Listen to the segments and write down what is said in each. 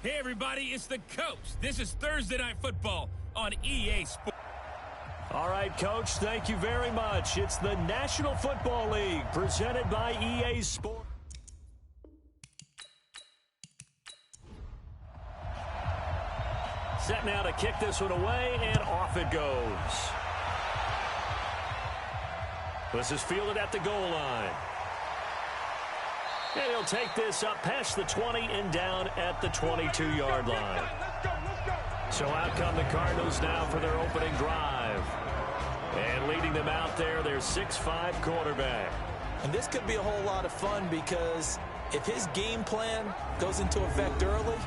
Hey, everybody, it's the coach. This is Thursday Night Football on EA Sports. All right, Coach, thank you very much. It's the National Football League presented by EA Sports. Set now to kick this one away, and off it goes. This is fielded at the goal line. And he'll take this up past the 20 and down at the 22-yard line. So out come the Cardinals now for their opening drive. And leading them out there, their 6'5" quarterback. And this could be a whole lot of fun because if his game plan goes into effect early,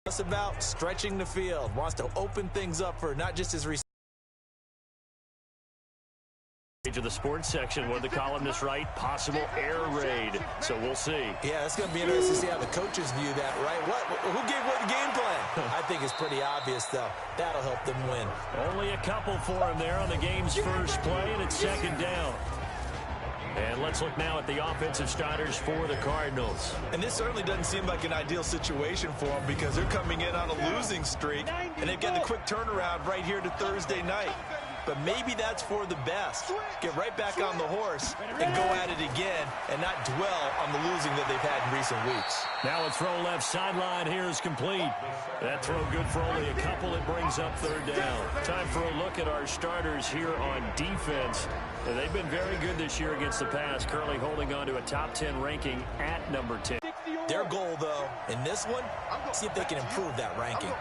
it's about stretching the field, wants to open things up for not just his receivers. Of the sports section where the columnists write possible air raid. So we'll see. Yeah, it's going to be interesting to see how the coaches view that, right? Who gave what game plan? I think it's pretty obvious, though. That'll help them win. Only a couple for him there on the game's first play, and it's second down. And let's look now at the offensive starters for the Cardinals. And this certainly doesn't seem like an ideal situation for them because they're coming in on a losing streak, and they've got the quick turnaround right here to Thursday night. But maybe that's for the best. Get right back on the horse and go at it again and not dwell on the losing that they've had in recent weeks. Now a throw left sideline here is complete. That throw good for only a couple. It brings up third down. Time for a look at our starters here on defense. And they've been very good this year against the pass, currently holding on to a top 10 ranking at number 10. Their goal, though, in this one, see if they can improve that ranking.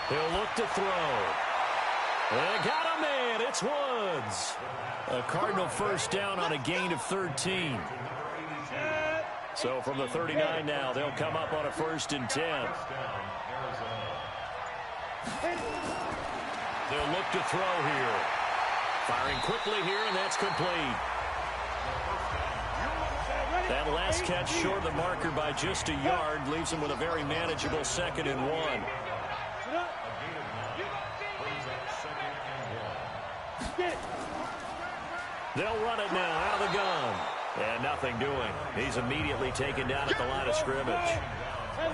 He'll look to throw. They got a man. It's Woods. A Cardinal first down on a gain of 13. So from the 39 now, they'll come up on a 1st and 10. They'll look to throw here. Firing quickly here, and that's complete. That last catch short of the marker by just a yard leaves him with a very manageable 2nd and 1. They'll run it now out of the gun. And nothing doing. He's immediately taken down at the line of scrimmage.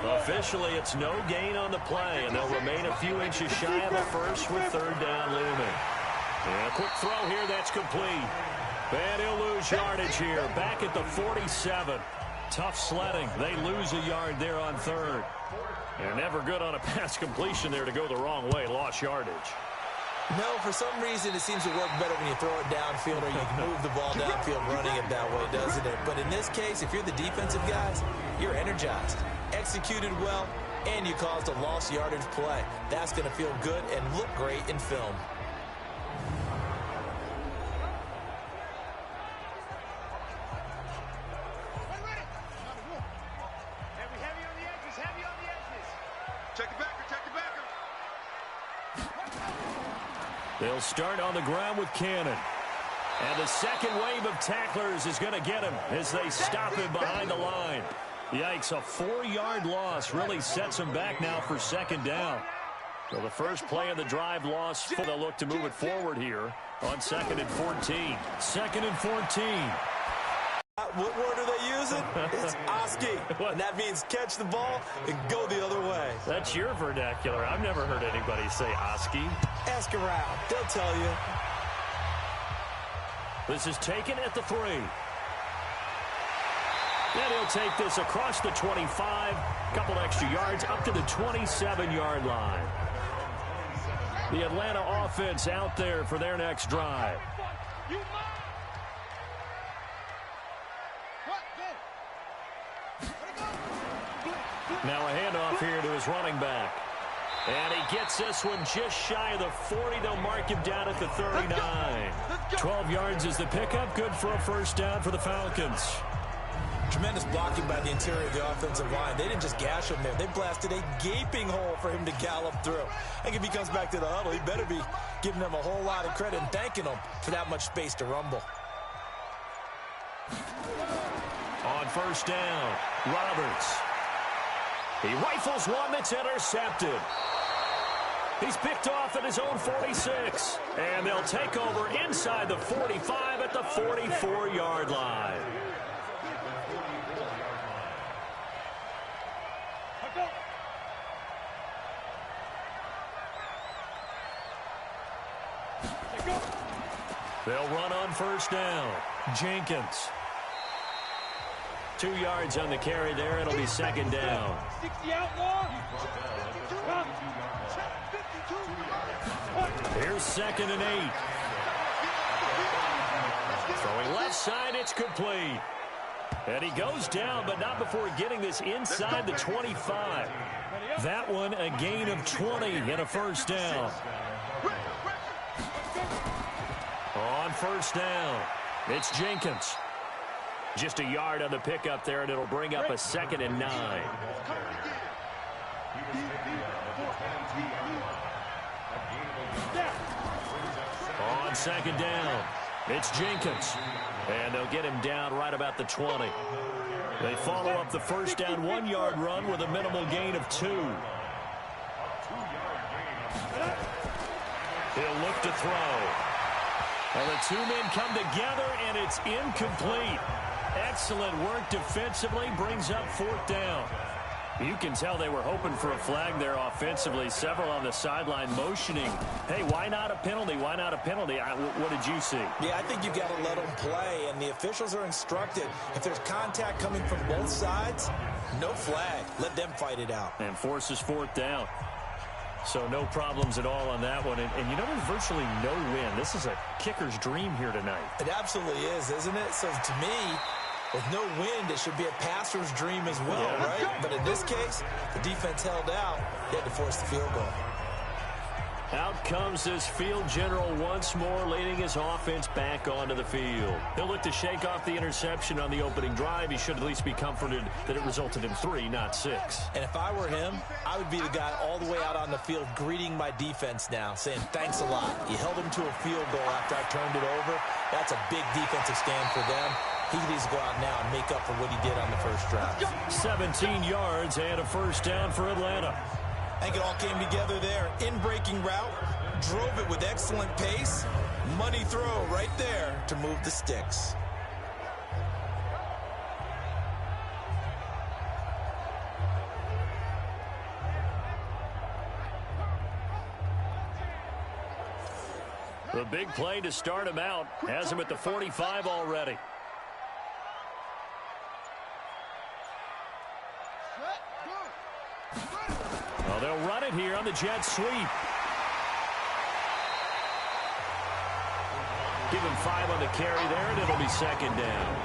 Officially, it's no gain on the play, and they'll remain a few inches shy of a first with third down looming. And a quick throw here, that's complete. And he'll lose yardage here, back at the 47. Tough sledding. They lose a yard there on third. They're never good on a pass completion there to go the wrong way. Lost yardage. No, for some reason it seems to work better when you throw it downfield or you move the ball downfield running it that way, doesn't it? But in this case, if you're the defensive guys, you're energized, executed well, and you caused a lost yardage play. That's going to feel good and look great in film. They'll start on the ground with Cannon. And the second wave of tacklers is going to get him as they stop him behind the line. Yikes, a 4-yard loss really sets him back now for 2nd down. So the first play of the drive lost. They'll look to move it forward here on 2nd and 14. 2nd and 14. What word are they using? It's Oski. And that means catch the ball and go the other way. That's your vernacular. I've never heard anybody say Oski. Ask around. They'll tell you. This is taken at the 3. And he'll take this across the 25. Couple extra yards up to the 27-yard line. The Atlanta offense out there for their next drive. Now a handoff here to his running back. And he gets this one just shy of the 40. They'll mark him down at the 39. 12 yards is the pickup. Good for a 1st down for the Falcons. Tremendous blocking by the interior of the offensive line. They didn't just gash him there. They blasted a gaping hole for him to gallop through. I think if he comes back to the huddle, he better be giving them a whole lot of credit and thanking them for that much space to rumble. On 1st down, Roberts. He rifles one that's intercepted. He's picked off at his own 46. And they'll take over inside the 45 at the 44-yard line. They'll run on first down. Jenkins. 2 yards on the carry there. It'll be second down. 60 out long. Here's 2nd and 8. Throwing left side, it's complete. And he goes down, but not before getting this inside the 25. That one a gain of 20 and a first down. On first down, it's Jenkins. Just a yard on the pickup there, and it'll bring up a 2nd and 9. On 2nd down, it's Jenkins. And they'll get him down right about the 20. They follow up the first down 1-yard run with a minimal gain of 2. He'll look to throw. And the 2 men come together, and it's incomplete. Excellent work defensively, brings up 4th down. You can tell they were hoping for a flag there offensively. Several on the sideline motioning. Hey, why not a penalty? Why not a penalty? What did you see? Yeah, I think you've got to let them play, and the officials are instructed. If there's contact coming from both sides, no flag. Let them fight it out. And forces 4th down. So no problems at all on that one. And you know, there's virtually no win. This is a kicker's dream here tonight. It absolutely is, isn't it? So to me, with no wind, it should be a passer's dream as well, right? But in this case, the defense held out. They had to force the field goal. Out comes this field general once more, leading his offense back onto the field. He'll look to shake off the interception on the opening drive. He should at least be comforted that it resulted in 3, not 6. And if I were him, I would be the guy all the way out on the field greeting my defense now, saying thanks a lot. You held him to a field goal after I turned it over. That's a big defensive stand for them. He needs to go out now and make up for what he did on the first drive. 17 yards and a first down for Atlanta. I think it all came together there. In-breaking route, drove it with excellent pace. Money throw right there to move the sticks. The big play to start him out has him at the 45 already. Well, they'll run it here on the jet sweep. Give him 5 on the carry there, and it'll be second down.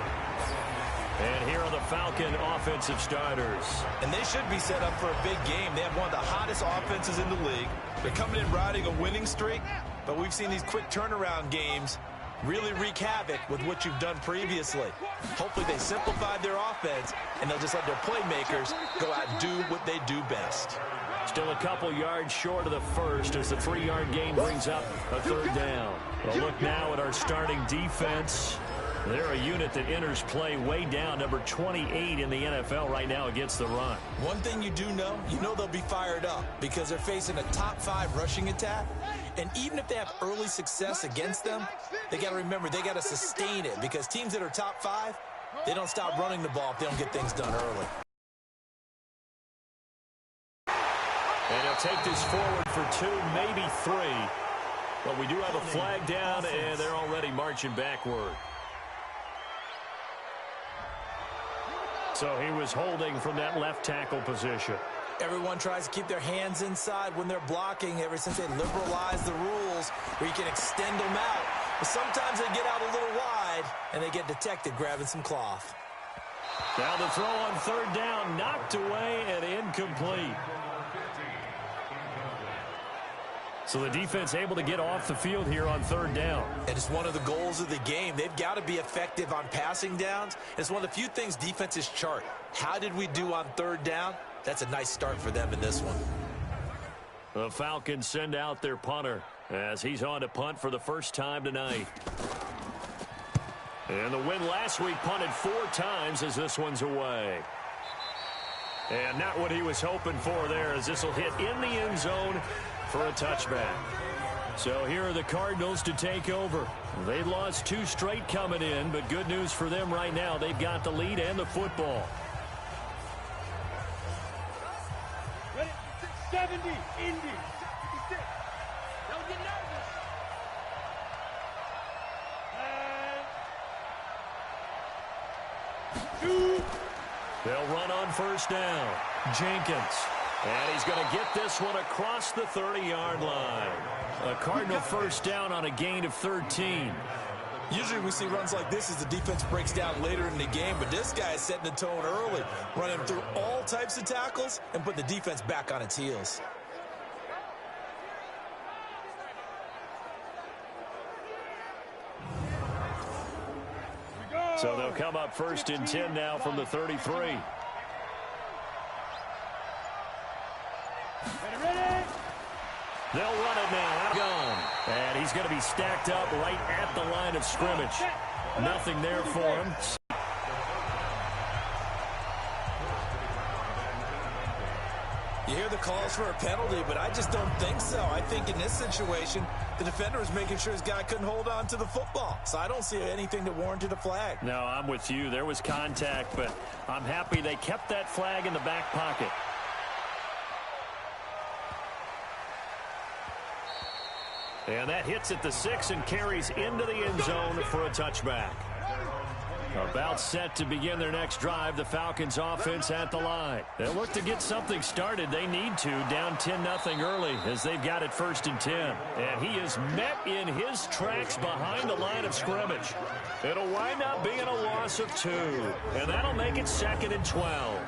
And here are the Falcon offensive starters. And they should be set up for a big game. They have one of the hottest offenses in the league. They're coming in riding a winning streak, but we've seen these quick turnaround games really wreak havoc with what you've done previously. Hopefully they simplified their offense, and they'll just let their playmakers go out and do what they do best. Still a couple yards short of the first as the 3-yard gain brings up a third down. A look now at our starting defense. They're a unit that enters play way down, number 28 in the NFL right now against the run. One thing you do know, they'll be fired up because they're facing a top 5 rushing attack. And even if they have early success against them, they got to remember they got to sustain it because teams that are top 5, they don't stop running the ball if they don't get things done early. And he'll take this forward for 2, maybe 3. But we do have a flag down, and they're already marching backward. So he was holding from that left tackle position. Everyone tries to keep their hands inside when they're blocking ever since they liberalized the rules where you can extend them out. But sometimes they get out a little wide, and they get detected grabbing some cloth. Now the throw on third down, knocked away and incomplete. So the defense able to get off the field here on third down. And it's one of the goals of the game. They've got to be effective on passing downs. It's one of the few things defenses chart. How did we do on third down? That's a nice start for them in this one. The Falcons send out their punter as he's on to punt for the first time tonight. And the win last week punted 4 times as this one's away. And not what he was hoping for there as this will hit in the end zone for a touchback. So here are the Cardinals to take over. They lost 2 straight coming in, but good news for them right now. They've got the lead and the football. 70, Indy, 66. Don't get nervous. They'll run on first down. Jenkins. And he's going to get this one across the 30-yard line. A Cardinal first down on a gain of 13. Usually we see runs like this as the defense breaks down later in the game, but this guy is setting the tone early, running through all types of tackles and put the defense back on its heels. So they'll come up first and 10 now from the 33. They'll run it now. Gone. And he's going to be stacked up right at the line of scrimmage. Nothing there for him. You hear the calls for a penalty, but I just don't think so. I think in this situation, the defender was making sure his guy couldn't hold on to the football. So I don't see anything that warranted a flag. No, I'm with you. There was contact, but I'm happy they kept that flag in the back pocket. And that hits at the 6 and carries into the end zone for a touchback. About set to begin their next drive, the Falcons offense at the line. They look to get something started. They need to, down 10-0 early as they've got it first and 10. And he is met in his tracks behind the line of scrimmage. It'll wind up being a loss of 2. And that'll make it 2nd and 12.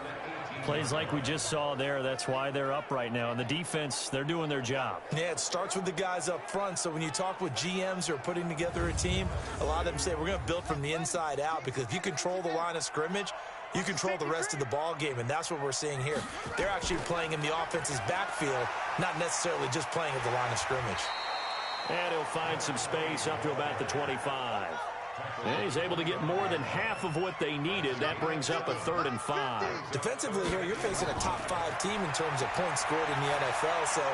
Plays like we just saw there, that's why they're up right now. And the defense, they're doing their job. Yeah, it starts with the guys up front. So when you talk with GMs who are putting together a team, a lot of them say we're going to build from the inside out, because if you control the line of scrimmage, you control the rest of the ball game, and that's what we're seeing here. They're actually playing in the offense's backfield, not necessarily just playing at the line of scrimmage. And he'll find some space up to about the 25. And he's able to get more than half of what they needed. That brings up a 3rd and 5. Defensively here, you're facing a top 5 team in terms of points scored in the NFL. So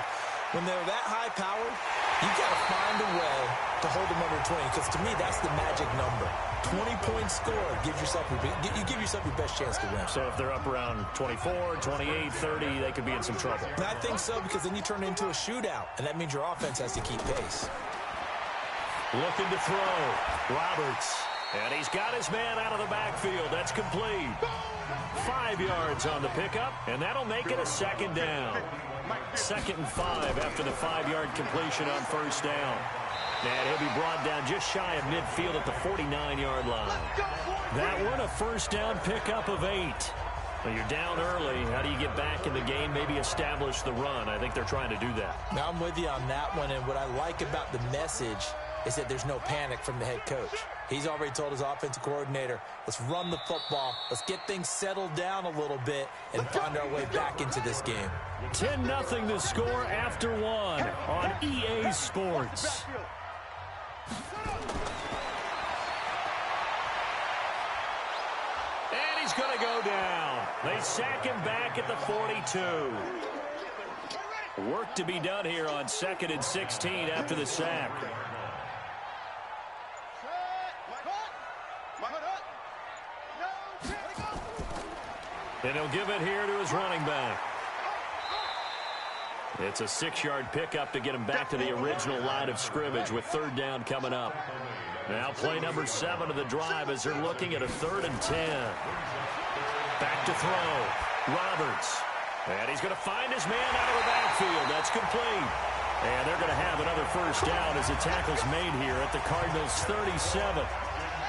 when they're that high-powered, you've got to find a way to hold them under 20. Because to me, that's the magic number. 20 points scored gives yourself you give yourself your best chance to win. So if they're up around 24, 28, 30, they could be in some trouble. And I think so, because then you turn it into a shootout, and that means your offense has to keep pace. Looking to throw. Roberts. And he's got his man out of the backfield. That's complete. 5 yards on the pickup, and that'll make it a 2nd down. 2nd and 5 after the 5-yard completion on first down. And he'll be brought down just shy of midfield at the 49-yard line. That one, a first down pickup of 8. Well, you're down early. How do you get back in the game, maybe establish the run? I think they're trying to do that. Now, I'm with you on that one, and what I like about the message is that there's no panic from the head coach. He's already told his offensive coordinator, let's run the football, let's get things settled down a little bit and find our way back into this game. 10-0 the score after 1 on EA Sports. And he's going to go down. They sack him back at the 42. Work to be done here on 2nd and 16 after the sack. And he'll give it here to his running back. It's a 6-yard pickup to get him back to the original line of scrimmage with 3rd down coming up. Now play number 7 of the drive as they're looking at a 3rd and 10. Back to throw. Roberts. And he's going to find his man out of the backfield. That's complete. And they're going to have another first down as the tackle's made here at the Cardinals' 37.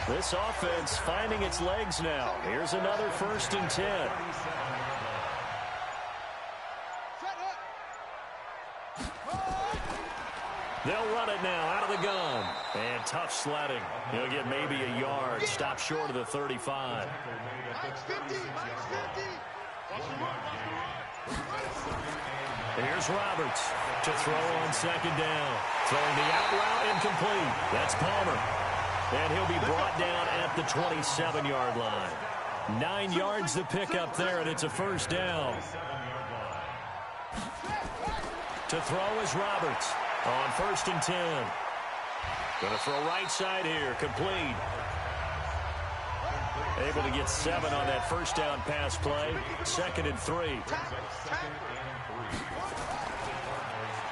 This offense finding its legs now. Here's another 1st and 10. They'll run it now out of the gun. And tough sledding. He'll get maybe a yard. Stop short of the 35. Here's Roberts to throw on 2nd down. Throwing the out route incomplete. That's Palmer. And he'll be brought down at the 27-yard line. 9 yards to pick up there, and it's a first down. To throw is Roberts on 1st and 10. Going to throw right side here, complete. Able to get 7 on that first down pass play. 2nd and 3.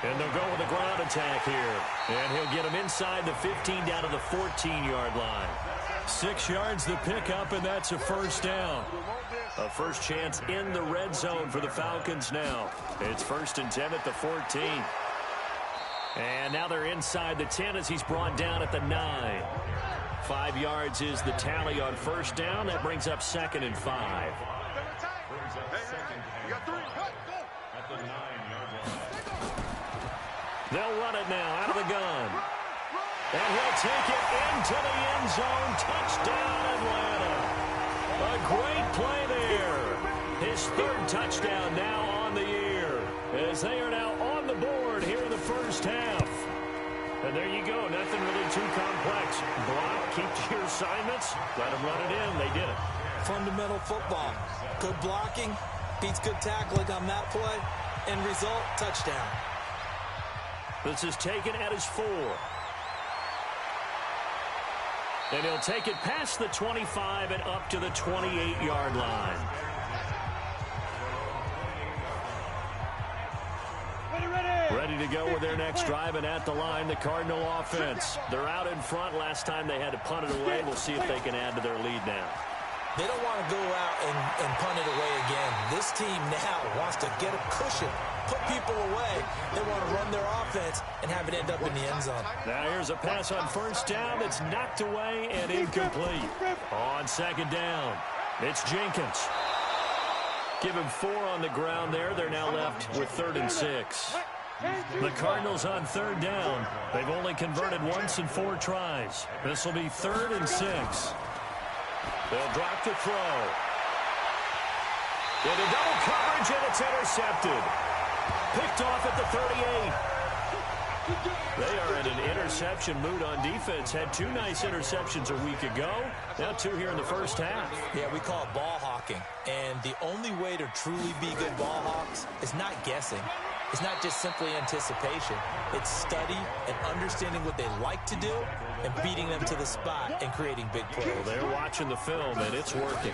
And they'll go with a ground attack here. And he'll get him inside the 15 down to the 14-yard line. 6 yards the pickup, and that's a first down. A first chance in the red zone for the Falcons now. It's 1st and 10 at the 14. And now they're inside the 10 as he's brought down at the 9. 5 yards is the tally on first down. That brings up 2nd and 5. They'll run it now out of the gun. And he'll take it into the end zone. Touchdown, Atlanta. A great play there. His 3rd touchdown now on the year, as they are now on the board here in the first half. And there you go. Nothing really too complex. Block, keep to your assignments, let them run it in. They did it. Fundamental football. Good blocking, beats good tackling on that play. End result, touchdown. This is taken at his 4. And he'll take it past the 25 and up to the 28-yard line. Ready to go with their next drive, and at the line, the Cardinal offense. They're out in front. Last time they had to punt it away. We'll see if they can add to their lead now. They don't want to go out and punt it away again. This team now wants to get a cushion, put people away. They want to run their offense and have it end up in the end zone. Now here's a pass on first down that's knocked away and incomplete. On 2nd down, it's Jenkins. Give him 4 on the ground there. They're now left with 3rd and 6. The Cardinals on 3rd down. They've only converted once in 4 tries. This will be 3rd and 6. They'll drop the throw. Into double coverage, and it's intercepted. Picked off at the 38. They are in an interception mood on defense. Had 2 nice interceptions a week ago. Now 2 here in the first half. Yeah, we call it ball hawking. And the only way to truly be good ball hawks is not guessing. It's not just simply anticipation. It's study and understanding what they like to do and beating them to the spot and creating big plays. Well, they're watching the film, and it's working.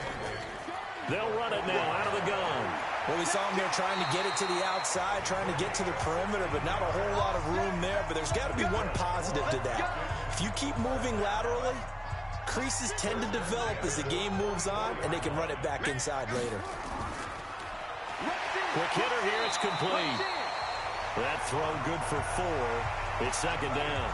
They'll run it now out of the gun. Well, we saw them there trying to get it to the outside, trying to get to the perimeter, but not a whole lot of room there. But there's got to be one positive to that. If you keep moving laterally, creases tend to develop as the game moves on, and they can run it back inside later. Quick hitter here, it's complete. That throw good for 4. It's 2nd down.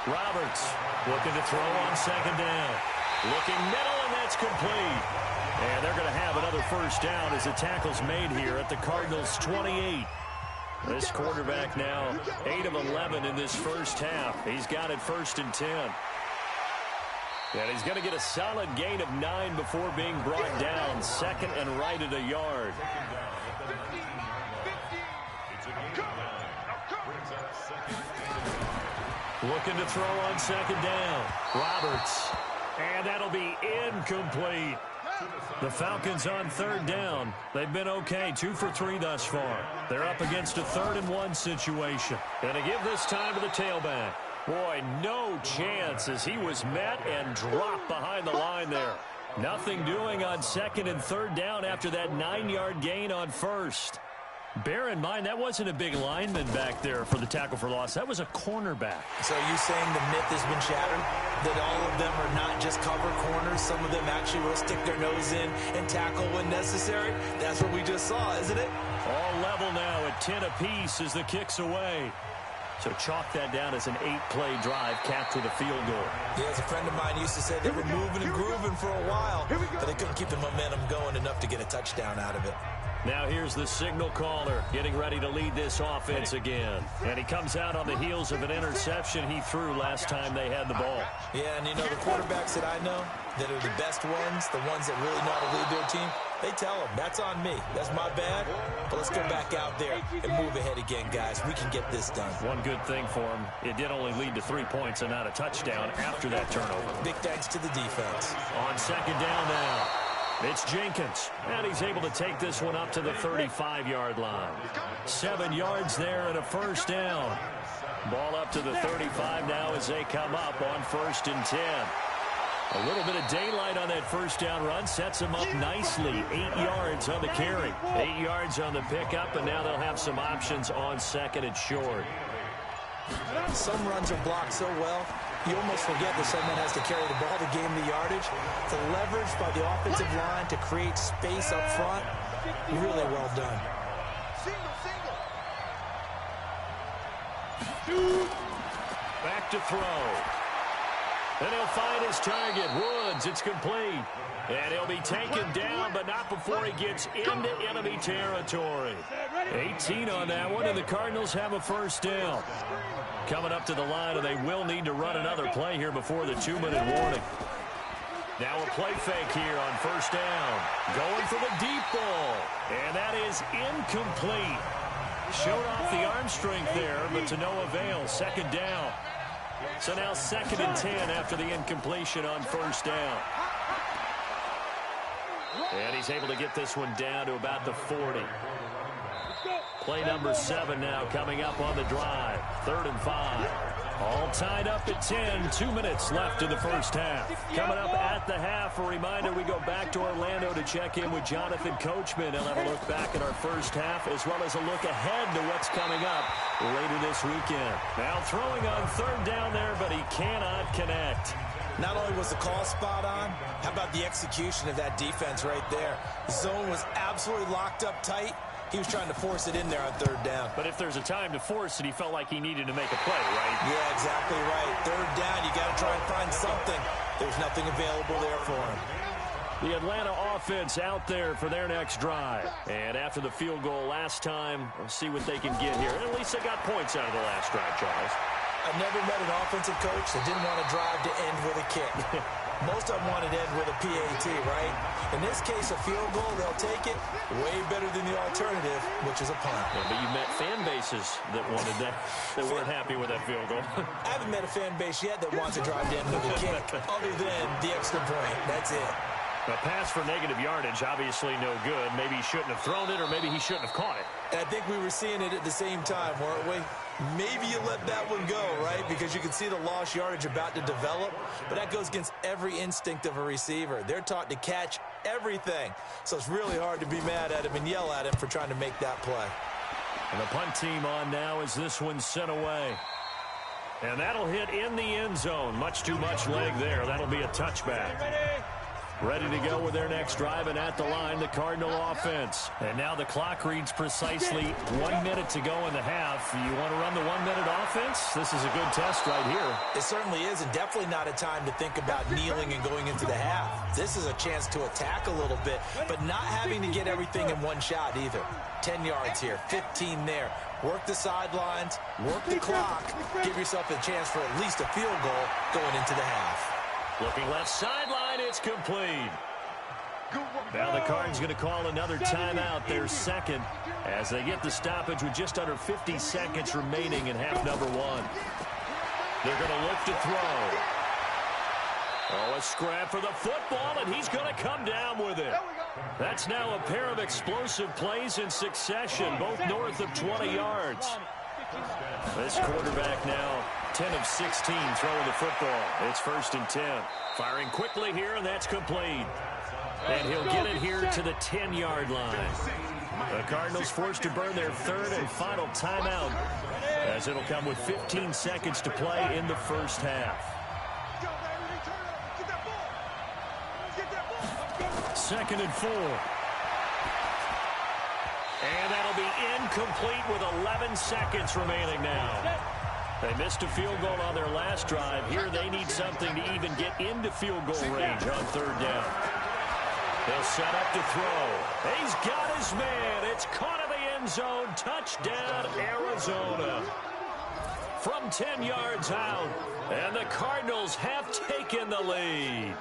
Roberts looking to throw on 2nd down. Looking middle, and that's complete. And they're going to have another first down as the tackle's made here at the Cardinals' 28. This quarterback now 8 of 11 in this first half. He's got it 1st and 10. And he's going to get a solid gain of 9 before being brought down. 2nd and right at a yard. Looking to throw on 2nd down. Roberts. And that'll be incomplete. The Falcons on 3rd down. They've been okay. 2 for 3 thus far. They're up against a 3rd and 1 situation. And to give this time to the tailback. Boy, no chance as he was met and dropped behind the line there. Nothing doing on 2nd and 3rd down after that 9-yard gain on 1st. Bear in mind, that wasn't a big lineman back there for the tackle for loss. That was a cornerback. So are you saying the myth has been shattered? That all of them are not just cover corners? Some of them actually will stick their nose in and tackle when necessary? That's what we just saw, isn't it? All level now at 10 apiece as the kick's away. So chalk that down as an 8-play drive capped with a field goal. Yeah, as a friend of mine used to say, they were moving and grooving for a while, but they couldn't keep the momentum going enough to get a touchdown out of it. Now here's the signal caller getting ready to lead this offense again. And he comes out on the heels of an interception he threw last time they had the ball. Yeah, and you know, the quarterbacks that I know that are the best ones, the ones that really know how to lead their team, they tell them, that's on me. That's my bad. But let's go back out there and move ahead again, guys. We can get this done. One good thing for him, it did only lead to 3 points and not a touchdown after that turnover. Big thanks to the defense. On 2nd down now. It's Jenkins, and he's able to take this one up to the 35-yard line. 7 yards there and a first down. Ball up to the 35 now as they come up on 1st and 10. A little bit of daylight on that first down run sets them up nicely. 8 yards on the carry, 8 yards on the pickup, and now they'll have some options on 2nd and short. Some runs are blocked so well, you almost forget that someone has to carry the ball to gain the yardage. The leverage by the offensive line to create space up front, really well done. Back to throw. And he'll find his target. Woods, it's complete. And he'll be taken down, but not before he gets into enemy territory. 18 on that one, and the Cardinals have a first down. Coming up to the line, and they will need to run another play here before the 2-minute warning. Now a play fake here on first down. Going for the deep ball. And that is incomplete. Showed off the arm strength there, but to no avail. Second down. So now 2nd and 10 after the incompletion on first down. And he's able to get this one down to about the 40. Play number 7 now coming up on the drive. 3rd and 5. All tied up at 10. 2 minutes left in the first half. Coming up at the half, a reminder we go back to Orlando to check in with Jonathan Coachman. He'll have a look back at our first half as well as a look ahead to what's coming up later this weekend. Now throwing on 3rd down there, but he cannot connect. Not only was the call spot on, how about the execution of that defense right there? The zone was absolutely locked up tight. He was trying to force it in there on 3rd down. But if there's a time to force it, he felt like he needed to make a play, right? Yeah, exactly right. 3rd down, you got to try and find something. There's nothing available there for him. The Atlanta offense out there for their next drive. And after the field goal last time, we'll see what they can get here. At least they got points out of the last drive, Charles. I've never met an offensive coach that didn't want to drive to end with a kick. Most of them wanted to end with a PAT, right? In this case, a field goal, they'll take it. Way better than the alternative, which is a punt. Yeah, but you met fan bases that wanted that, that weren't happy with that field goal. I haven't met a fan base yet that wants to drive to end with a kick, other than the extra point. That's it. A pass for negative yardage, obviously no good. Maybe he shouldn't have thrown it, or maybe he shouldn't have caught it. And I think we were seeing it at the same time, weren't we? Maybe you let that one go, right? Because you can see the lost yardage about to develop. But that goes against every instinct of a receiver. They're taught to catch everything. So it's really hard to be mad at him and yell at him for trying to make that play. And the punt team on now as this one's sent away. And that'll hit in the end zone. Much too much leg there. That'll be a touchback. Ready to go with their next drive, and at the line, the Cardinal offense. And now the clock reads precisely 1 minute to go in the half. You want to run the 1 minute offense? This is a good test right here. It certainly is, and definitely not a time to think about kneeling and going into the half. This is a chance to attack a little bit, but not having to get everything in one shot either. 10 yards here, 15 there. Work the sidelines, work the clock, give yourself a chance for at least a field goal going into the half. Looking left sideline, it's complete. Now the Cards going to call another timeout, their second, as they get the stoppage with just under 50 seconds remaining in half number 1. They're going to look to throw. Oh, a scrap for the football, and he's going to come down with it. That's now a pair of explosive plays in succession, both north of 20 yards. This quarterback now 10 of 16 throwing the football. It's 1st and 10. Firing quickly here, and that's complete. And he'll get it here to the 10-yard line. The Cardinals forced to burn their 3rd and final timeout, as it'll come with 15 seconds to play in the first half. 2nd and 4. And that'll be incomplete with 11 seconds remaining now. They missed a field goal on their last drive. Here they need something to even get into field goal range on 3rd down. They'll set up to throw. He's got his man. It's caught in the end zone. Touchdown, Arizona. From 10 yards out. And the Cardinals have taken the lead.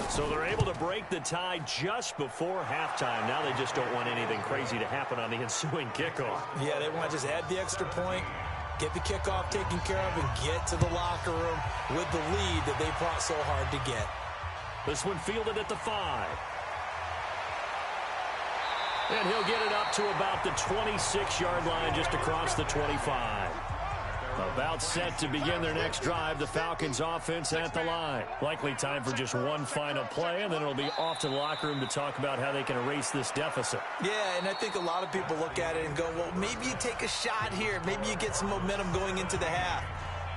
So they're able to break the tie just before halftime. Now they just don't want anything crazy to happen on the ensuing kickoff. Yeah, they want to just add the extra point, get the kickoff taken care of, and get to the locker room with the lead that they fought so hard to get. This one fielded at the 5. And he'll get it up to about the 26-yard line, just across the 25. About set to begin their next drive, the Falcons offense at the line. Likely time for just one final play, and then it'll be off to the locker room to talk about how they can erase this deficit. Yeah, and I think a lot of people look at it and go, well, maybe you take a shot here. Maybe you get some momentum going into the half.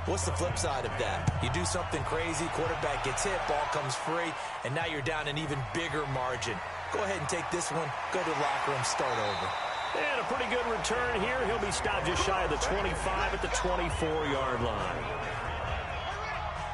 What's the flip side of that? You do something crazy, quarterback gets hit, ball comes free, and now you're down an even bigger margin. Go ahead and take this one, go to the locker room, start over. And a pretty good return here. He'll be stopped just shy of the 25 at the 24-yard line.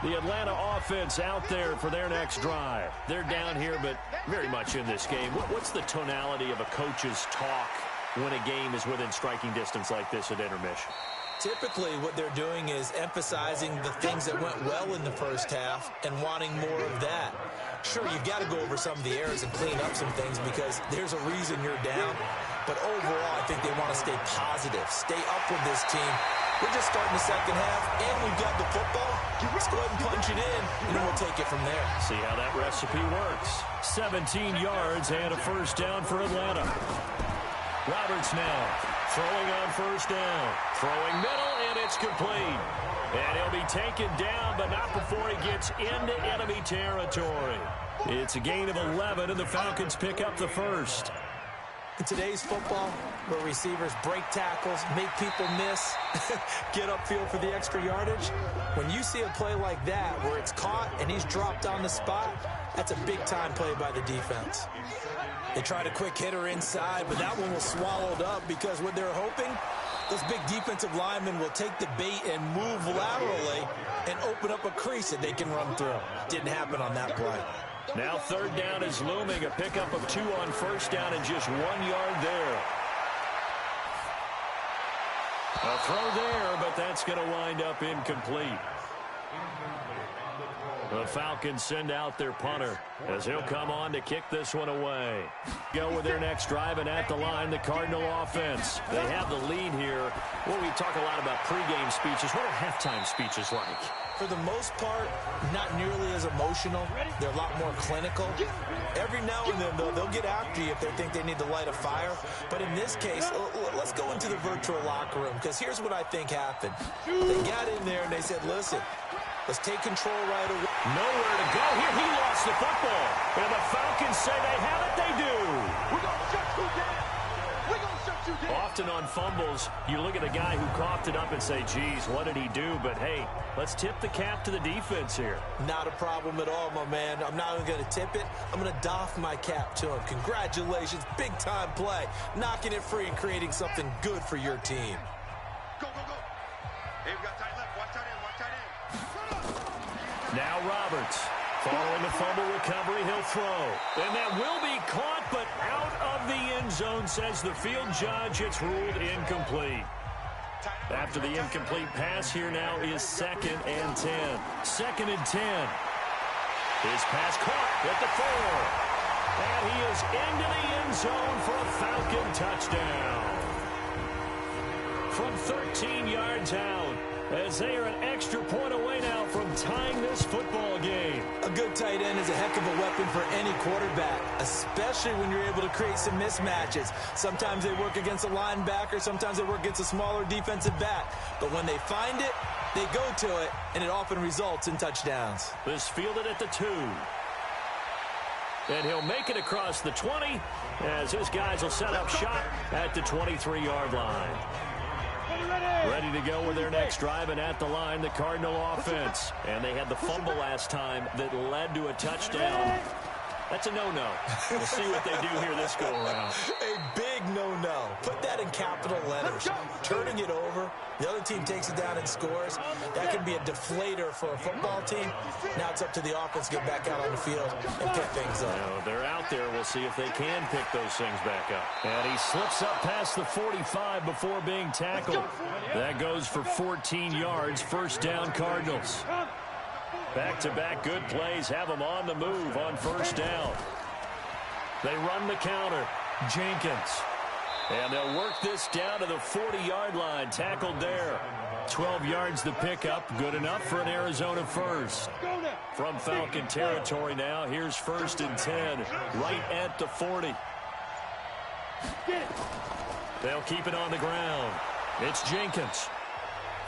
The Atlanta offense out there for their next drive. They're down here, but very much in this game. What's the tonality of a coach's talk when a game is within striking distance like this at intermission? Typically, what they're doing is emphasizing the things that went well in the first half and wanting more of that. Sure, you've got to go over some of the errors and clean up some things because there's a reason you're down. But overall, I think they want to stay positive, stay up with this team. We're just starting the second half, and we've got the football. Let's go ahead and punch it in, and then we'll take it from there. See how that recipe works. 17 yards and a first down for Atlanta. Roberts now throwing on first down. Throwing middle, and it's complete. And he'll be taken down, but not before he gets into enemy territory. It's a gain of 11, and the Falcons pick up the first. In today's football, where receivers break tackles, make people miss, get upfield for the extra yardage, when you see a play like that where it's caught and he's dropped on the spot, that's a big-time play by the defense. They tried a quick hitter inside, but that one was swallowed up because what they're hoping, those big defensive linemen will take the bait and move laterally and open up a crease that they can run through. Didn't happen on that play. Now third down is looming. A pickup of 2 on first down and just 1 yard there. A throw there, but that's going to wind up incomplete. The Falcons send out their punter as he'll come on to kick this one away. Go with their next drive, and at the line, the Cardinal offense. They have the lead here. Well, we talk a lot about pregame speeches. What are halftime speeches like? For the most part, not nearly as emotional. They're a lot more clinical. Every now and then, though, they'll get after you if they think they need to light a fire. But in this case, let's go into the virtual locker room, because here's what I think happened. They got in there and they said, listen, let's take control right away. Nowhere to go here. He lost the football. And the Falcons say they have it. They do. We're going to shut you down. We're going to shut you down. Often on fumbles, you look at the guy who coughed it up and say, geez, what did he do? But, hey, let's tip the cap to the defense here. Not a problem at all, my man. I'm not even going to tip it. I'm going to doff my cap to him. Congratulations. Big-time play. Knocking it free and creating something good for your team. Go, go, go. Hey, we got tight left. Watch tight end. Watch tight end. Now Roberts, following the fumble recovery, he'll throw. And that will be caught, but out of the end zone, says the field judge. It's ruled incomplete. After the incomplete pass, here now is 2nd and 10. 2nd and 10. His pass caught at the 4. And he is into the end zone for a Falcon touchdown. From 13 yards out, as they are an extra point away now from tying this football game. A good tight end is a heck of a weapon for any quarterback, especially when you're able to create some mismatches. Sometimes they work against a linebacker, sometimes they work against a smaller defensive back. But when they find it, they go to it, and it often results in touchdowns. This fielded at the 2. And he'll make it across the 20 as his guys will set up shop at the 23-yard line. Ready to go with their next drive, and at the line, the Cardinal offense. And they had the fumble last time that led to a touchdown. That's a no-no. We'll see what they do here this go-around. A big no-no. Put that in capital letters. Turning it over, the other team takes it down and scores. That can be a deflator for a football team. Now it's up to the offense to get back out on the field and pick things up. Now, they're out there. We'll see if they can pick those things back up. And he slips up past the 45 before being tackled. That goes for 14 yards. First down, Cardinals. Back-to-back good plays have them on the move on first down. They run the counter. Jenkins. And they'll work this down to the 40-yard line. Tackled there. 12 yards the pickup. Good enough for an Arizona first. From Falcon territory now, here's 1st and 10. Right at the 40. They'll keep it on the ground. It's Jenkins.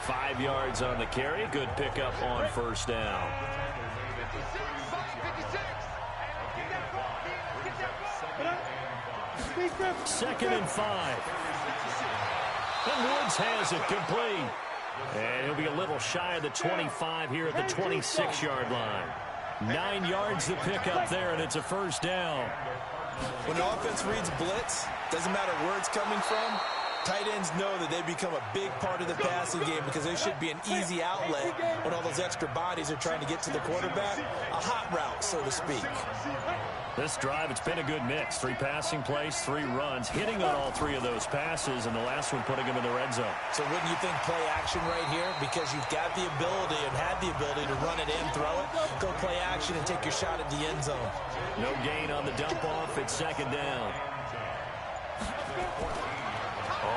5 yards on the carry. Good pickup on first down. Second and 5. And Woods has it complete. And he'll be a little shy of the 25 here at the 26-yard line. 9 yards to pick up there, and it's a first down. When the offense reads blitz, doesn't matter where it's coming from, tight ends know that they become a big part of the passing game because they should be an easy outlet when all those extra bodies are trying to get to the quarterback. A hot route, so to speak. This drive, it's been a good mix. 3 passing plays, 3 runs, hitting on all 3 of those passes, and the last one putting them in the red zone. So wouldn't you think play action right here? Because you've got the ability and had the ability to run it in, throw it, go play action and take your shot at the end zone. No gain on the dump off. It's second down.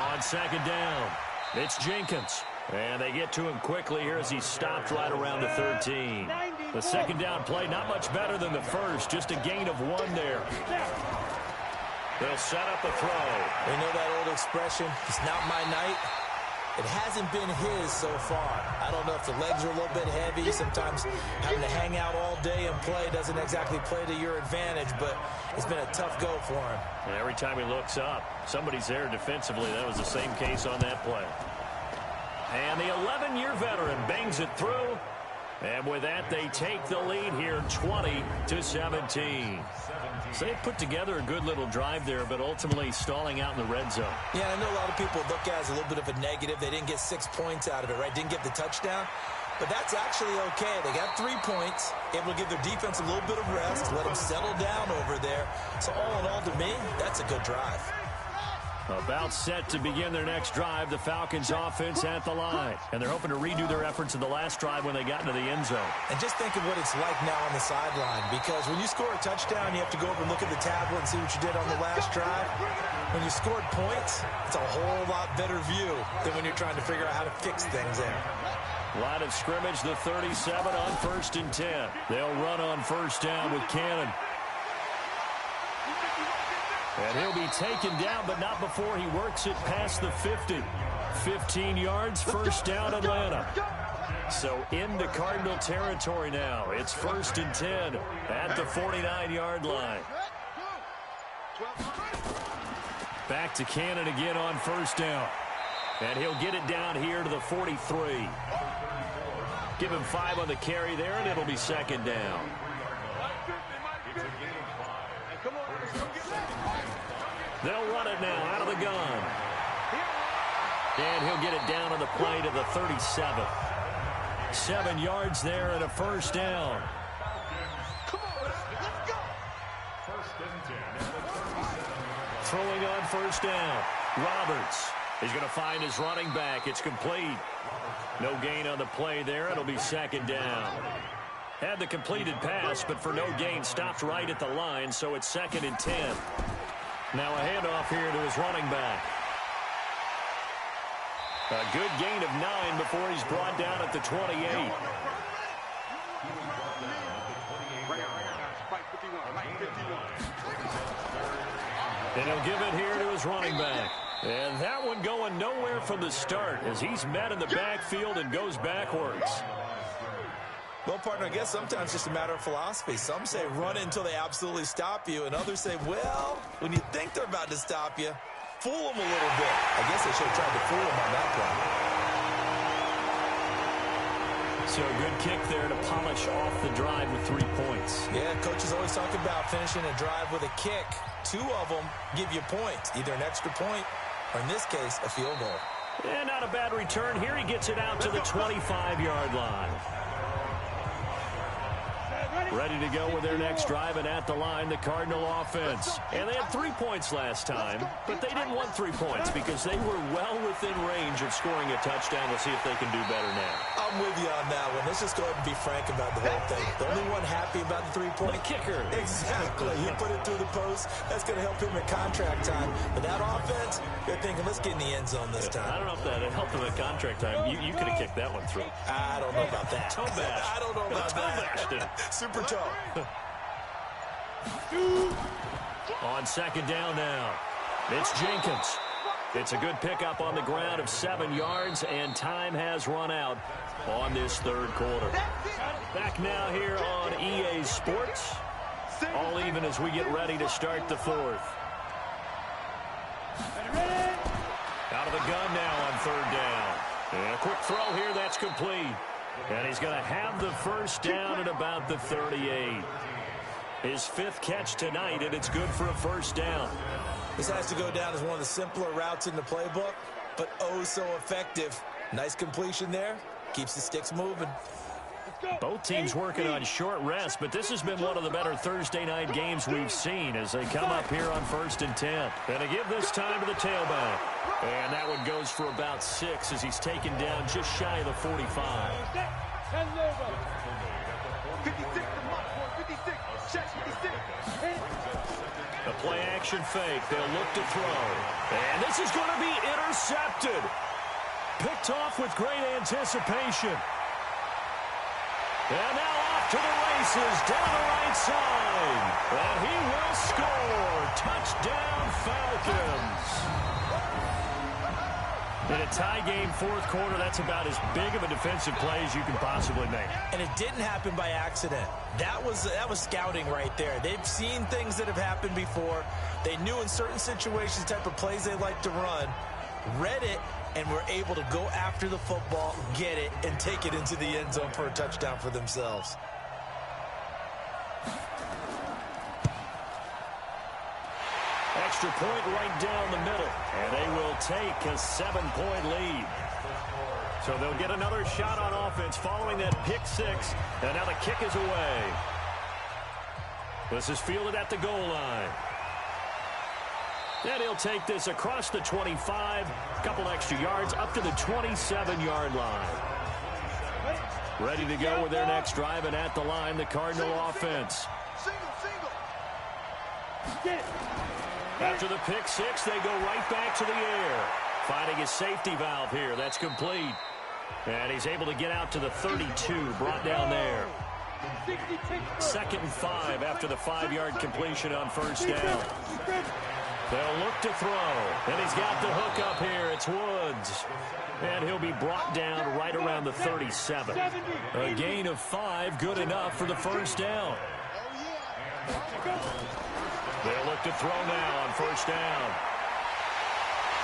On second down, it's Jenkins. And they get to him quickly here as he stopped right around the 13. The second down play, not much better than the first, just a gain of 1 there. They'll set up a throw. They know that old expression, it's not my night. It hasn't been his so far. I don't know if the legs are a little bit heavy. Sometimes having to hang out all day and play doesn't exactly play to your advantage, but it's been a tough go for him. And every time he looks up, somebody's there defensively. That was the same case on that play. And the 11-year veteran bangs it through. And with that, they take the lead here 20-17. So they put together a good little drive there, but ultimately stalling out in the red zone. Yeah, I know a lot of people look at it as a little bit of a negative. They didn't get 6 points out of it, right? Didn't get the touchdown. But that's actually okay. They got 3 points, able to give their defense a little bit of rest, let them settle down over there. So all in all, to me, that's a good drive. About set to begin their next drive, the Falcons offense at the line. And they're hoping to redo their efforts in the last drive when they got into the end zone. And just think of what it's like now on the sideline, because when you score a touchdown, you have to go over and look at the tablet and see what you did on the last drive. When you scored points, it's a whole lot better view than when you're trying to figure out how to fix things there. Line of scrimmage, the 37 on 1st and 10. They'll run on first down with Cannon. And he'll be taken down, but not before he works it past the 50. 15 yards, first down, Atlanta. So into Cardinal territory now. It's 1st and 10 at the 49-yard line. Back to Cannon again on first down. And he'll get it down here to the 43. Give him 5 on the carry there, and it'll be second down. They'll run it now out of the gun. And he'll get it down on the play to the 37. 7 yards there and a first down. Throwing on first down. Roberts. He's going to find his running back. It's complete. No gain on the play there. It'll be second down. Had the completed pass, but for no gain, stopped right at the line, so it's 2nd and 10. Now a handoff here to his running back. A good gain of 9 before he's brought down at the 28. And he'll give it here to his running back. And that one going nowhere from the start as he's met in the backfield and goes backwards. Well, partner, I guess sometimes it's just a matter of philosophy. Some say run until they absolutely stop you, and others say, well, when you think they're about to stop you, fool them a little bit. I guess they should have tried to fool them on that play. So a good kick there to polish off the drive with 3 points. Yeah, coaches always talk about finishing a drive with a kick. 2 of them give you points, either an extra point or, in this case, a field goal. And not a bad return here. He gets it out to the 25-yard line. Ready to go with their next drive, and at the line, the Cardinal offense. And they had 3 points last time, but they didn't want 3 points because they were well within range of scoring a touchdown. We'll see if they can do better now. I'm with you on that one. Let's just go ahead and be frank about the whole thing. The only one happy about the 3-point? The kicker. Exactly. He put it through the post. That's going to help him at contract time. But that offense, they're thinking, let's get in the end zone this time. I don't know if that helped him at contract time. You could have kicked that one through. I don't know about that. Toe bash. I don't know about that. Super toe. On second down now, it's Jenkins. It's a good pickup on the ground of 7 yards, and time has run out on this third quarter. Back now here on EA Sports. All even as we get ready to start the fourth. Out of the gun now on third down. And a quick throw here, that's complete. And he's going to have the first down at about the 38. His 5th catch tonight, and it's good for a first down. This has to go down as one of the simpler routes in the playbook, but oh so effective. Nice completion there. Keeps the sticks moving. Both teams working on short rest, but this has been one of the better Thursday night games we've seen as they come up here on 1st and 10. And to give this time to the tailback. And that one goes for about 6 as he's taken down just shy of the 45. 56, check 56. The play action fake. They'll look to throw. And this is going to be intercepted. Picked off with great anticipation. And now off to the races down the right side. And he will score. Touchdown, Falcons. In a tie game, 4th quarter, that's about as big of a defensive play as you can possibly make. And it didn't happen by accident. That was scouting right there. They've seen things that have happened before. They knew in certain situations the type of plays they like to run, read it, and were able to go after the football, get it, and take it into the end zone for a touchdown for themselves. Extra point right down the middle, and they will take a 7-point lead. So they'll get another shot on offense following that pick 6, and now the kick is away. This is fielded at the goal line. And he'll take this across the 25, a couple extra yards, up to the 27-yard line. Ready to go with their next drive, and at the line, the Cardinal offense. After the pick 6, they go right back to the air. Finding his safety valve here. That's complete. And he's able to get out to the 32, brought down there. 2nd and 5 after the 5-yard completion on first down. They'll look to throw. And he's got the hook up here. It's Woods. And he'll be brought down right around the 37. A gain of 5, good enough for the first down. They'll look to throw now on first down.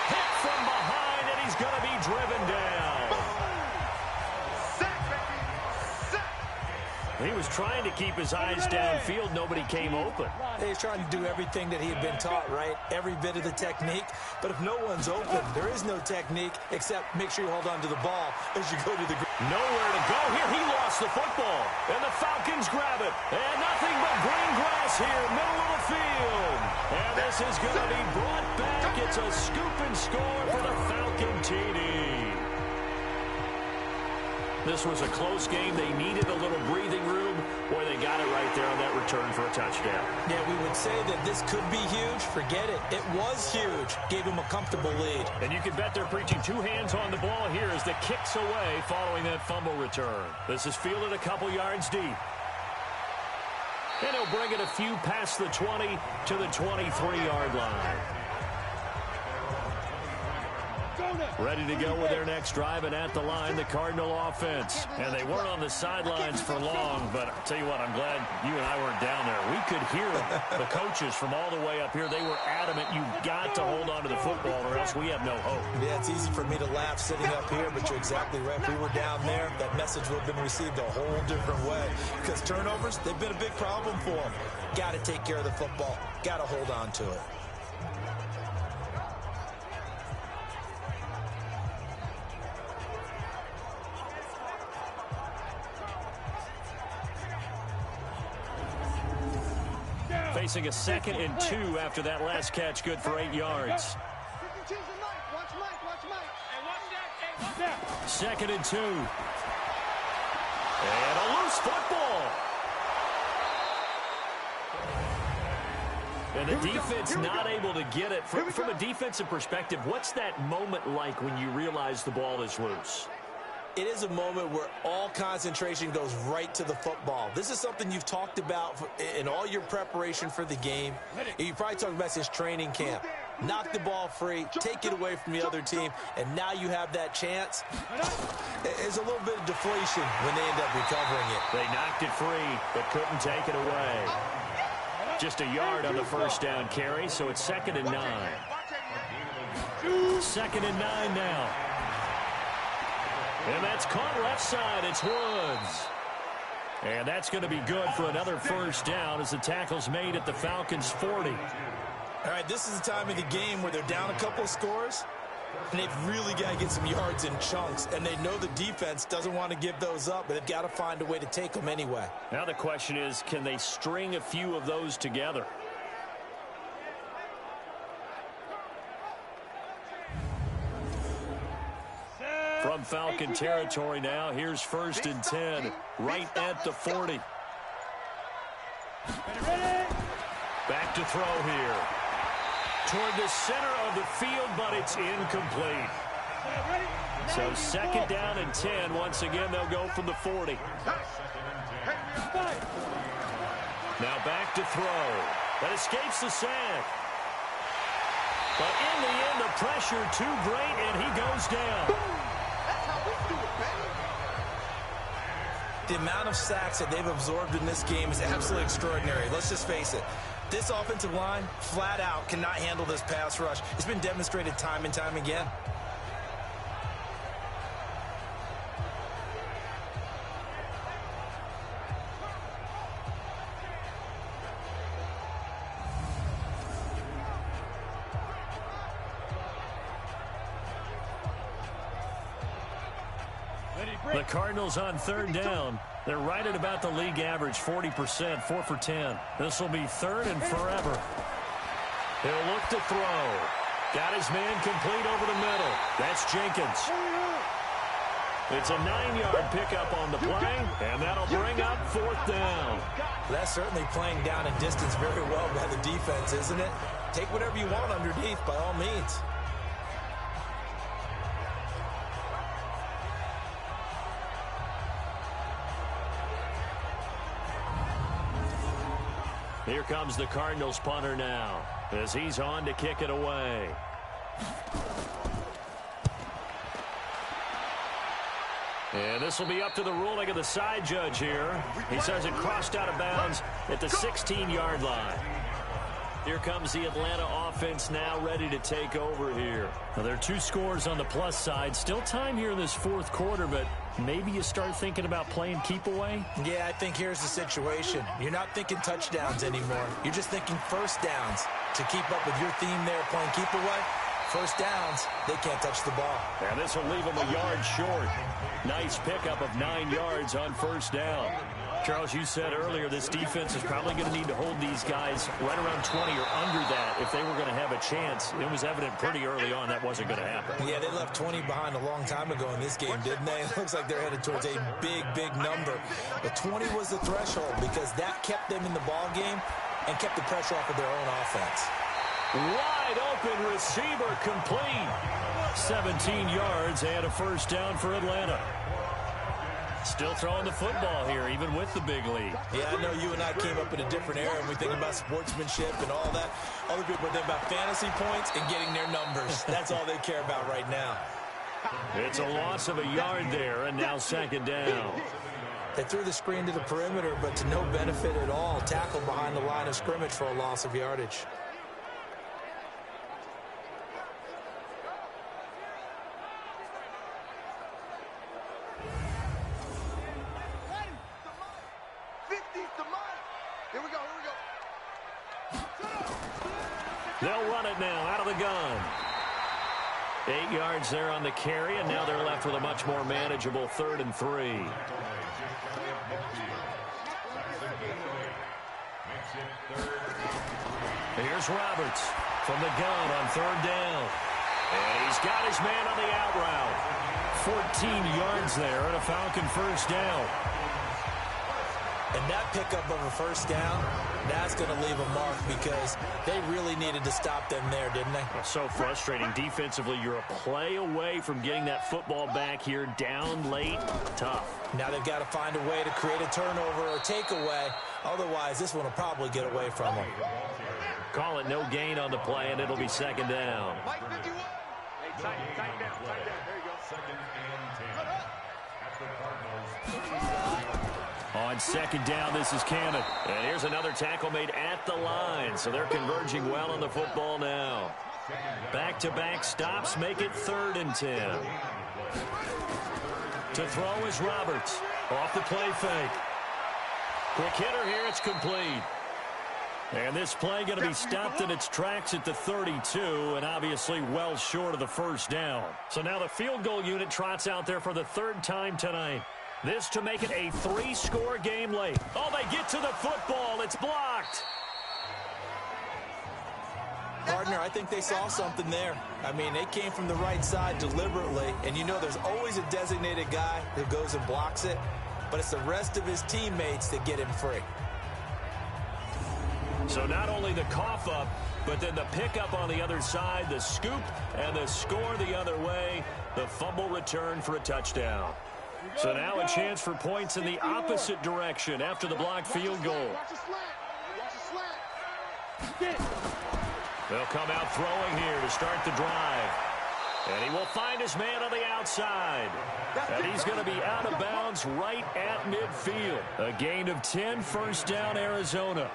Hit from behind, and he's going to be driven down. He was trying to keep his eyes downfield. Nobody came open. He's trying to do everything that he had been taught, right? Every bit of the technique. But if no one's open, there is no technique except make sure you hold on to the ball as you go to the ground. Nowhere to go here. He lost the football. And the Falcons grab it. And nothing but green grass here, middle of the field. And this is going to be brought back. It's a scoop and score for the Falcon TD. This was a close game. They needed a little breathing room. Boy, they got it right there on that return for a touchdown. Yeah, we would say that this could be huge. Forget it. It was huge. Gave him a comfortable lead. And you can bet they're preaching 2 hands on the ball here as the kick's away following that fumble return. This is fielded a couple yards deep. And he'll bring it a few past the 20 to the 23-yard line. Ready to go with their next drive, and at the line, the Cardinal offense. And they weren't on the sidelines for long, but I'll tell you what, I'm glad you and I weren't down there. We could hear the coaches from all the way up here. They were adamant, you've got to hold on to the football or else we have no hope. Yeah, it's easy for me to laugh sitting up here, but you're exactly right. If we were down there, that message would have been received a whole different way. Because turnovers, they've been a big problem for them. Got to take care of the football. Got to hold on to it. Facing a 2nd and 2 after that last catch, good for 8 yards. 2nd and 2. And a loose football. And the defense not able to get it. From a defensive perspective, what's that moment like when you realize the ball is loose? It is a moment where all concentration goes right to the football. This is something you've talked about in all your preparation for the game. You probably talked about this training camp. Knock the ball free, take it away from the other team, and now you have that chance. There's a little bit of deflation when they end up recovering it. They knocked it free, but couldn't take it away. Just a yard on the first down carry, so it's 2nd and 9. 2nd and 9 now. And that's caught left side. It's Woods. And that's going to be good for another first down as the tackle's made at the Falcons' 40. All right, this is the time of the game where they're down a couple of scores, and they've really got to get some yards in chunks, and they know the defense doesn't want to give those up, but they've got to find a way to take them anyway. Now the question is, can they string a few of those together? From Falcon territory now, here's 1st and 10, right at the 40. Back to throw here. Toward the center of the field, but it's incomplete. So 2nd down and 10. Once again, they'll go from the 40. Now back to throw. That escapes the sack. But in the end, the pressure too great, and he goes down. The amount of sacks that they've absorbed in this game is absolutely extraordinary. Let's just face it. This offensive line, flat out, cannot handle this pass rush. It's been demonstrated time and time again. The Cardinals on 3rd down. They're right at about the league average, 40%, 4 for 10. This will be 3rd and forever. He'll look to throw. Got his man complete over the middle. That's Jenkins. It's a 9-yard pickup on the play, and that'll bring up 4th down. That's certainly playing down a distance very well by the defense, isn't it? Take whatever you want underneath, by all means. Here comes the Cardinals punter now as he's on to kick it away. And this will be up to the ruling of the side judge here. He says it crossed out of bounds at the 16-yard line. Here comes the Atlanta offense now ready to take over here. Now, there are 2 scores on the plus side. Still time here in this 4th quarter, but maybe you start thinking about playing keep away? Yeah, I think here's the situation. You're not thinking touchdowns anymore. You're just thinking first downs. To keep up with your theme there, playing keep away, first downs, they can't touch the ball. And this will leave them a yard short. Nice pickup of 9 yards on first down. Charles, you said earlier this defense is probably going to need to hold these guys right around 20 or under that if they were going to have a chance. It was evident pretty early on that wasn't going to happen. Yeah, they left 20 behind a long time ago in this game, didn't they? It looks like they're headed towards a big, big number. But 20 was the threshold because that kept them in the ball game and kept the pressure off of their own offense. Wide open receiver complete. 17 yards and a first down for Atlanta. Still throwing the football here, even with the big lead. Yeah, I know you and I came up in a different era, and we think about sportsmanship and all that. Other people think about fantasy points and getting their numbers. That's all they care about right now. It's a loss of a yard there, and now 2nd down. They threw the screen to the perimeter, but to no benefit at all. Tackled behind the line of scrimmage for a loss of yardage. They'll run it now out of the gun. 8 yards there on the carry, and now they're left with a much more manageable 3rd and 3. Here's Roberts from the gun on 3rd down. And he's got his man on the out route. 14 yards there and a Falcon first down. And that pickup of a first down, that's going to leave a mark because they really needed to stop them there, didn't they? So frustrating. Defensively, you're a play away from getting that football back here down late. Tough. Now they've got to find a way to create a turnover or takeaway. Otherwise, this one will probably get away from them. Call it no gain on the play, and it'll be second down. Mike 51. Hey, tighten down. There you go. Second and 10. At the Cardinals. On second down, this is Cannon. And here's another tackle made at the line. So they're converging well on the football now. Back-to-back stops make it 3rd and 10. To throw is Roberts. Off the play fake. Quick hitter here, it's complete. And this play going to be stopped in its tracks at the 32, and obviously well short of the first down. So now the field goal unit trots out there for the 3rd time tonight. This to make it a 3-score game late. Oh, they get to the football. It's blocked. Partner, I think they saw something there. I mean, they came from the right side deliberately, and you know there's always a designated guy who goes and blocks it, but it's the rest of his teammates that get him free. So not only the cough up, but then the pickup on the other side, the scoop, and the score the other way, the fumble return for a touchdown. So now a chance for points in the opposite direction after the blocked field goal. They'll come out throwing here to start the drive. And he will find his man on the outside. And he's going to be out of bounds right at midfield. A gain of 10, first down, Arizona.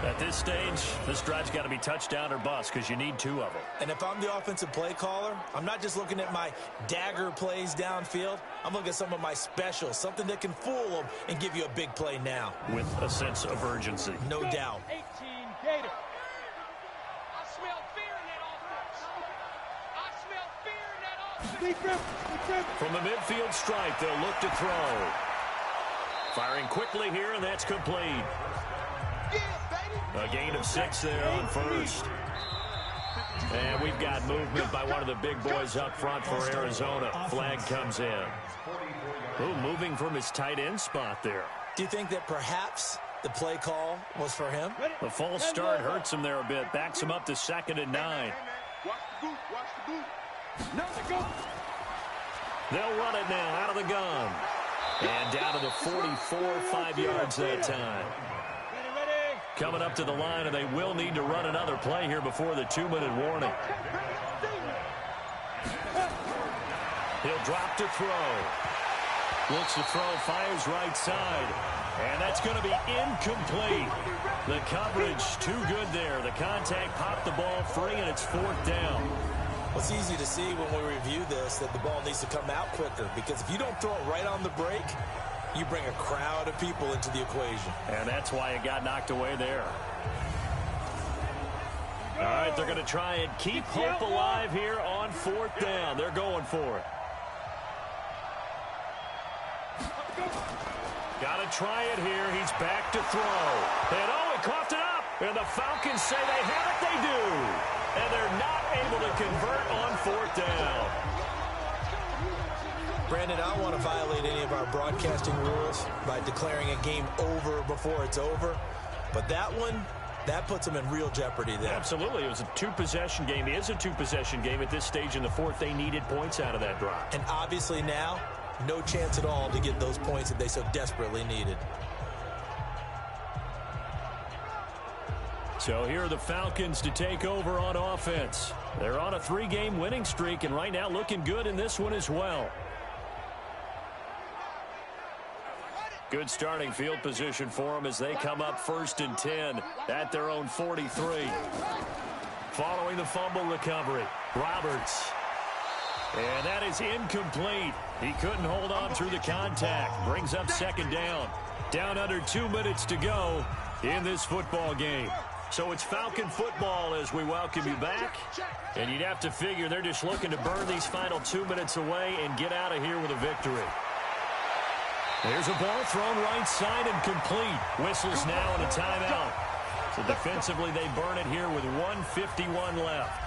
At this stage, this drive's got to be touchdown or bust because you need 2 of them. And if I'm the offensive play caller, I'm not just looking at my dagger plays downfield. I'm looking at some of my specials, something that can fool them and give you a big play now. With a sense of urgency. No doubt. 18 Gator. I smell fear in that offense. I smell fear in that offense. From the midfield stripe, they'll look to throw. Firing quickly here, and that's complete. A gain of 6 there on first. And we've got movement by one of the big boys up front for Arizona. Flag comes in. Ooh, moving from his tight end spot there. Do you think that perhaps the play call was for him? The false start hurts him there a bit. Backs him up to 2nd and 9. Watch the boot. Watch the boot. Now they go. They'll run it now out of the gun. And down to the 44, 5 yards that time. Coming up to the line, and they will need to run another play here before the 2-minute warning. He'll drop to throw. Looks to throw, fires right side. And that's going to be incomplete. The coverage too good there. The contact popped the ball free, and it's 4th down. Well, it's easy to see when we review this that the ball needs to come out quicker, because if you don't throw it right on the break, you bring a crowd of people into the equation. And that's why it got knocked away there. All right, they're going to try and keep hope alive here on 4th down. They're going for it. Got to try it here. He's back to throw. And oh, he coughed it up. And the Falcons say they have it. They do. And they're not able to convert on 4th down. Brandon, I don't want to violate any of our broadcasting rules by declaring a game over before it's over. But that one, that puts them in real jeopardy there. Absolutely. It was a 2-possession game. It is a 2-possession game at this stage in the 4th. They needed points out of that drive. And obviously now, no chance at all to get those points that they so desperately needed. So here are the Falcons to take over on offense. They're on a 3-game winning streak, and right now looking good in this one as well. Good starting field position for them as they come up 1st and 10 at their own 43. Following the fumble recovery, Roberts. And that is incomplete. He couldn't hold on through the contact. Brings up 2nd down. Down under 2 minutes to go in this football game. So it's Falcon football as we welcome you back. And you'd have to figure they're just looking to burn these final 2 minutes away and get out of here with a victory. There's a ball thrown right side and complete. Whistles now and a timeout. So defensively they burn it here with 1:51 left.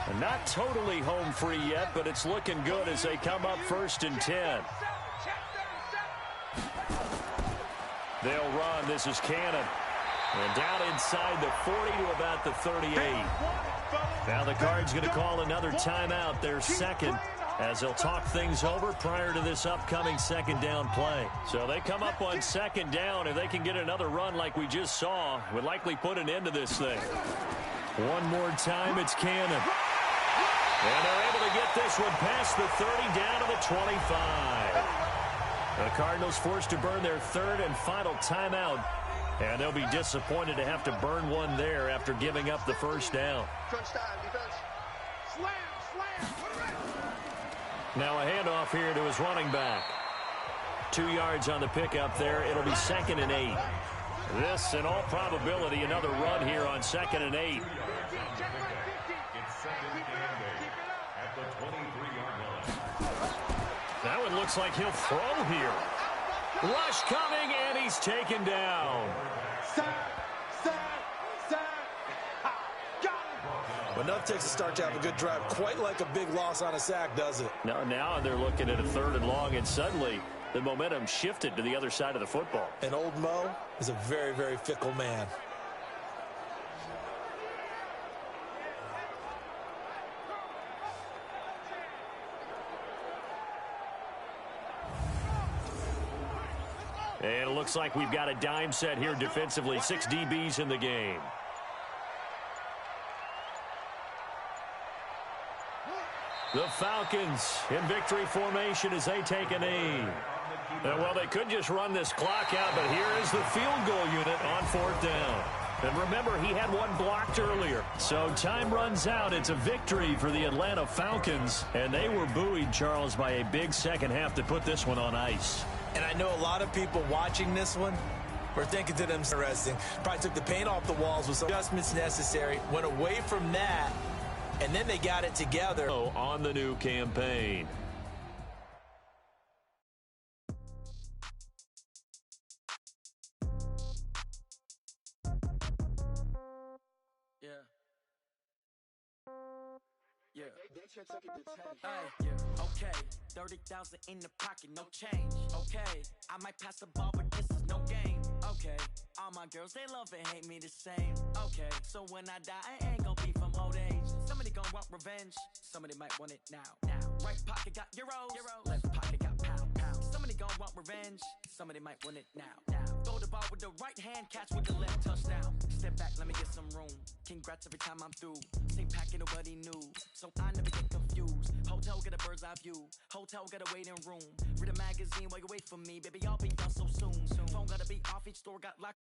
And not totally home free yet, but it's looking good as they come up 1st and 10. They'll run. This is Cannon. And down inside the 40 to about the 38. Now the Cards going to call another timeout, their second, as they'll talk things over prior to this upcoming second down play. So they come up on second down. If they can get another run like we just saw, would likely put an end to this thing. One more time, it's Cannon. And they're able to get this one past the 30 down to the 25. The Cardinals forced to burn their third and final timeout. And they'll be disappointed to have to burn one there after giving up the first down. Now a handoff here to his running back. 2 yards on the pickup there. It'll be 2nd and 8. This, in all probability, another run here on 2nd and 8. It's 2nd and 8 at the 23-yard line. That one looks like he'll throw here. Rush coming, and he's taken down. But enough takes a start to have a good drive. Quite like a big loss on a sack, does it? Now they're looking at a 3rd and long, and suddenly the momentum shifted to the other side of the football. And old Mo is a very, very fickle man. And it looks like we've got a dime set here defensively. 6 DBs in the game. The Falcons in victory formation as they take a knee. And, well, they could just run this clock out, but here is the field goal unit on 4th down. And remember, he had one blocked earlier. So time runs out. It's a victory for the Atlanta Falcons. And they were buoyed, Charles, by a big second half to put this one on ice. And I know a lot of people watching this one were thinking to themselves, interesting. Probably took the paint off the walls with some adjustments necessary, went away from that, and then they got it together. On the new campaign. Yeah. Okay. 30,000 in the pocket, no change. Okay. I might pass the ball, but this is no game. Okay. All my girls, they love and hate me the same. Okay. So when I die, I ain't gonna be from old age. Somebody gonna want revenge. Somebody might want it now. Right pocket got euros. Left pocket got pound. Somebody gonna want revenge. Somebody might want it now. Throw the ball with the right hand, catch with the left, touchdown. Step back, let me get some room. Congrats every time I'm through. Same packet, nobody knew. So I never get confused. Hotel get a bird's eye view. Hotel got a waiting room. Read a magazine while you wait for me. Baby, I'll be done so soon. Phone gotta be off, each store got locked.